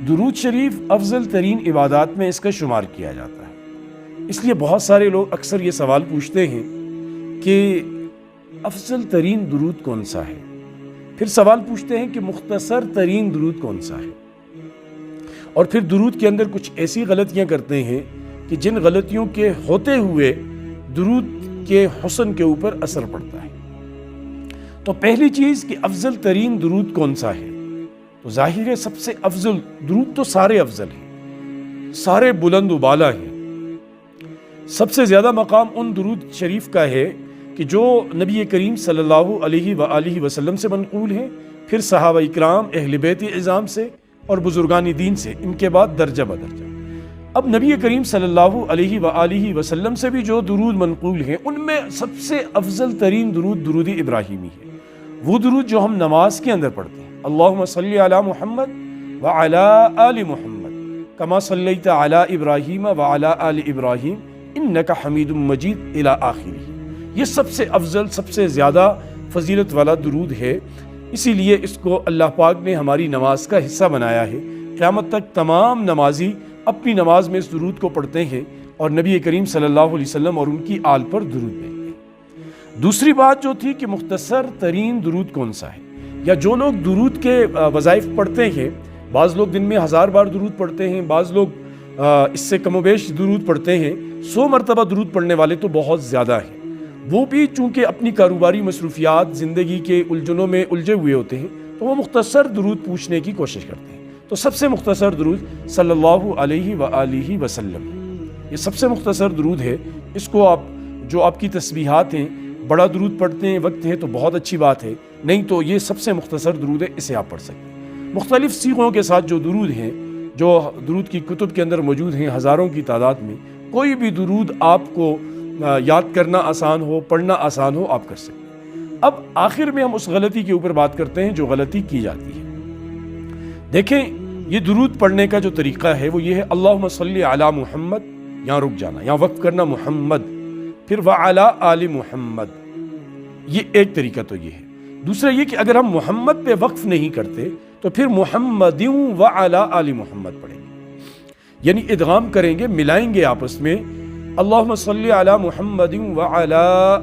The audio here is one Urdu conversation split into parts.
درود شریف افضل ترین عبادات میں اس کا شمار کیا جاتا ہے۔ اس لیے بہت سارے لوگ اکثر یہ سوال پوچھتے ہیں کہ افضل ترین درود کون سا ہے، پھر سوال پوچھتے ہیں کہ مختصر ترین درود کون سا ہے، اور پھر درود کے اندر کچھ ایسی غلطیاں کرتے ہیں کہ جن غلطیوں کے ہوتے ہوئے درود کے حسن کے اوپر اثر پڑتا ہے۔ تو پہلی چیز کہ افضل ترین درود کون سا ہے، تو ظاہر ہے سب سے افضل درود تو سارے افضل ہیں، سارے بلند و بالا ہیں۔ سب سے زیادہ مقام ان درود شریف کا ہے کہ جو نبی کریم صلی اللہ علیہ وآلہ وسلم سے منقول ہیں، پھر صحابہ اکرام، اہل بیت اعظام سے اور بزرگان دین سے، ان کے بعد درجہ بدرجہ۔ اب نبی کریم صلی اللہ علیہ وآلہ وسلم سے بھی جو درود منقول ہیں، ان میں سب سے افضل ترین درود درود ابراہیمی ہے، وہ درود جو ہم نماز کے اندر پڑھتے ہیں۔ اللہم صلی علی محمد وعلی آل محمد کما صلیت علی ابراہیم وعلی آل ابراہیم انک حمید مجید الی آخرہ۔ یہ سب سے افضل، سب سے زیادہ فضیلت والا درود ہے، اسی لیے اس کو اللہ پاک نے ہماری نماز کا حصہ بنایا ہے۔ قیامت تک تمام نمازی اپنی نماز میں اس درود کو پڑھتے ہیں اور نبی کریم صلی اللہ علیہ وسلم اور ان کی آل پر درود بھیجتے ہیں۔ دوسری بات جو تھی کہ مختصر ترین درود کون سا ہے، یا جو لوگ درود کے وظائف پڑھتے ہیں، بعض لوگ دن میں 1000 بار درود پڑھتے ہیں، بعض لوگ اس سے کم و بیش درود پڑھتے ہیں، 100 مرتبہ درود پڑھنے والے تو بہت زیادہ ہیں۔ وہ بھی چونکہ اپنی کاروباری مصروفیات، زندگی کے الجھنوں میں الجھے ہوئے ہوتے ہیں، تو وہ مختصر درود پوچھنے کی کوشش کرتے ہیں۔ تو سب سے مختصر درود صلی اللہ علیہ وآلہ وسلم، یہ سب سے مختصر درود ہے۔ اس کو آپ جو آپ کی تسبیحات ہیں، بڑا درود پڑھتے ہیں، وقت ہے تو بہت اچھی بات ہے، نہیں تو یہ سب سے مختصر درود ہے، اسے آپ پڑھ سکتے ہیں۔ مختلف صیغوں کے ساتھ جو درود ہیں، جو درود کی کتب کے اندر موجود ہیں ہزاروں کی تعداد میں، کوئی بھی درود آپ کو یاد کرنا آسان ہو، پڑھنا آسان ہو، آپ کر سکتے ہیں۔ اب آخر میں ہم اس غلطی کے اوپر بات کرتے ہیں جو غلطی کی جاتی ہے۔ دیکھیں، یہ درود پڑھنے کا جو طریقہ ہے وہ یہ ہے، اللہم صلی علی محمد، یہاں رک جانا، یہاں وقف کرنا محمد، پھر وعلی آل محمد، یہ ایک طریقہ تو یہ ہے۔ دوسرا یہ کہ اگر ہم محمد پہ وقف نہیں کرتے تو پھر محمد وعلی آل محمد پڑھیں گے، یعنی ادغام کریں گے، ملائیں گے آپس میں، اللہم صلی علی محمد وعلی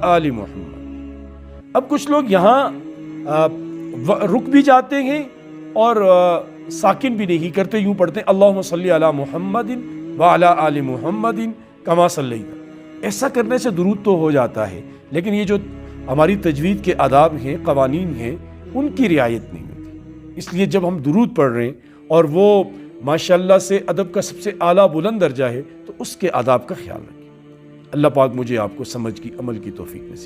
آل محمد۔ اب کچھ لوگ یہاں رک بھی جاتے ہیں اور ساکن بھی نہیں کرتے، یوں پڑھتے ہیں اللہم صلی علی محمد وعلی آل محمد کما صلیت۔ ایسا کرنے سے درود تو ہو جاتا ہے، لیکن یہ جو ہماری تجوید کے آداب ہیں، قوانین ہیں، ان کی رعایت نہیں ہوتی۔ اس لیے جب ہم درود پڑھ رہے ہیں اور وہ ماشاءاللہ سے ادب کا سب سے اعلیٰ بلند درجہ ہے، تو اس کے آداب کا خیال رکھیں۔ اللہ پاک مجھے آپ کو سمجھ کی، عمل کی توفیق نصیب۔